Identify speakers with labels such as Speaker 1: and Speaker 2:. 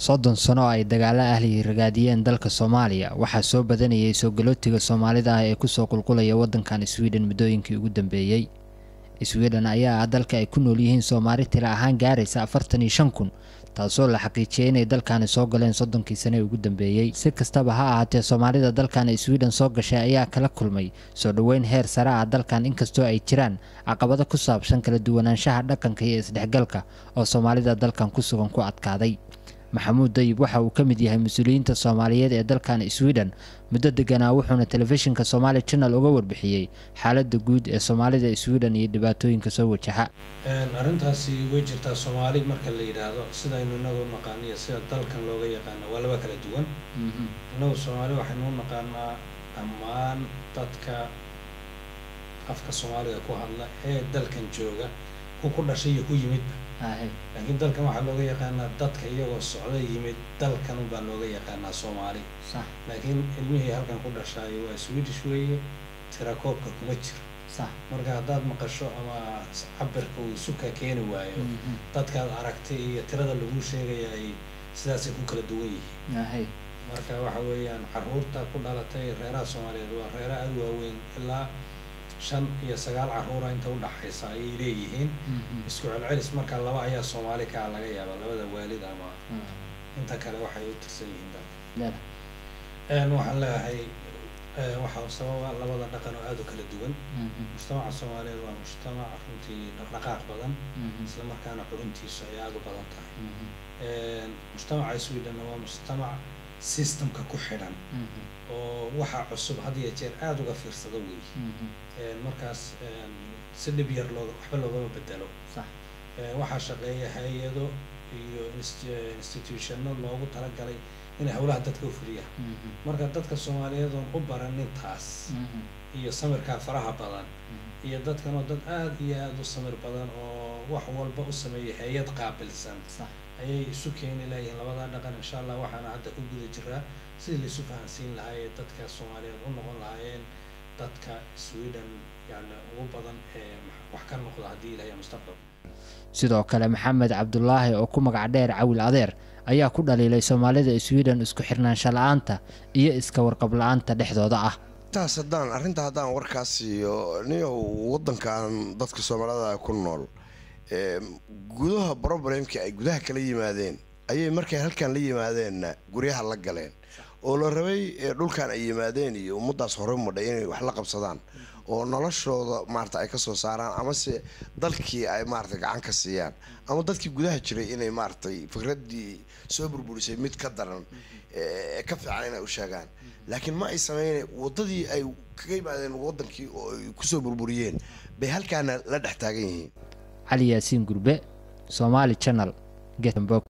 Speaker 1: soddon sano ay dagaalo ahli ragaadiyeen dalka Soomaaliya waxaa soo badanayay soo galootiga Soomaalida ah ee ku soo qulqulaya wadankan Sweden muddooyinkii ugu dambeeyay. Sweden ayaa dalka ay ku nool yihiin Soomaali tira ahaan gaaraysa 45,000 taasoo la xaqiijiyay inay dalkan soo galeen 30 sano ugu dambeeyay. Si kastaba ha ahaatee Soomaalida dalkan Sweden soo gashay ayaa kala kulmay soo dhaweyn heer sare ah dalkan inkastoo ay jiraan caqabado ku saabsan kala duwanaanshaha dhaqanka iyo isdhexgalka oo Soomaalida dalkan ku sugan ku adkaaday. Maxamuud Dayib waxa uu ka mid yahay mas'uuliyiinta Soomaaliyeed ee dalkan Sweden muddo deganaa wuxuuna telefishinka Somali Channel uga warbixiyay xaaladda guud ee Soomaalida Sweden iyo dhibaatooyinka soo wajaha.
Speaker 2: Arintaasi way jirtaa Soomaali marka la yiraahdo sida aynu nagu naqaaniyo sida dalkan looga yaqaan waa laba kala duwan. Inagu Soomaali waxaynu naqaanaa dhammaan dadka afka Soomaaliga ku hadla ee dalkan jooga ku dhashay iyo ku yimid. لكن دل كم واحد لوجي يقانا دت كيا والسعودية يمد دل كانوا باللوجي يقانا صومالي
Speaker 1: صح
Speaker 2: لكن المهم هل كان كل شيء وسويد شوية تراكوب كمتشر
Speaker 1: صح
Speaker 2: مرجع داد مقشة أما عبر كوسكة كانوا وايو دت كان عرقتي ترى ده اللي هو شيء جاي سلاسل كل دوي
Speaker 1: هاي
Speaker 2: مرجع واحد ويان عرورتا كل على تي ريرا صومالي ريرا أدوى وين إلا شن هي سجال عرورة أنت ولا حيصة إليهن اسكوا العرس مركا الله وعيا الصومالي كعلى جيا ولا هذا والد أما أنت كلا واحد يتسيين ده
Speaker 1: لا
Speaker 2: نوح الله هي واحد سوا الله وضع نقنا هذا كل الدول مجتمع الصومالي ومجتمع فهمتي نقاق بدن سلما كان قرنتي سياد بدن تاعي مجتمع السويدن هو مجتمع سيستم ككحران ووحى عصب هذه يجير عاد وغفير صدوي المركز سد بير لو حبل لو بدلو
Speaker 1: صح
Speaker 2: وحى شقيه هيدو institutional loogu talagalay inay hawlaha dadka u fuliyaan marka dadka Soomaaliyeed oo u baranin taas iyo samirka faraha badan iyo dadkan oo dad aad iyo aad u samir badan oo wax walba u sameeyay hay'ad qaabilsan ayay isu keenay ilaahay labada dhaqan insha Allah waxaana hadda ku guda jiraa sidii la isu fahansiin lahaay dadka Soomaaliyeed u noqon lahaayeen dadka Sweden yani ugu badan ee wax ka noqda hadii ilaahay mustaqbal.
Speaker 1: sidoo kale Maxamed Cabdullaahi oo ku magac dheer Cawil Adeer ayaa ku dhaliilay Soomaalida Sweden isku xirnaansho la'aanta iyo iska warqab la'aanta dhexdooda ah.
Speaker 3: taas haddaan warkaas iyo wadankan dadka Soomaalida ku nool gudaha problemki ay gudaha kala yimaadeen ayay markay halkan la yimaadeen guryaha la galeen oo la rabay dhulkan ay yimaadeen iyo ummadaas hore muddo inay wax la qabsadaan oo noloshooda maarta ay ka soo saaraan ama se dalkii ay maarta gacan ka siiyaan ama dadkii gudaha jiray inay maartay fikradii soo burburisay mid ka daran ka fiican inay u sheegaan laakiin ma ay sameeyeen wadadii ay kaga yimaadeen wadankii oo ay ku soo burburiyeen bay halkaan la dhex taagan yihiin.
Speaker 1: علي ياسين قربة Somali Channel Gothenburg.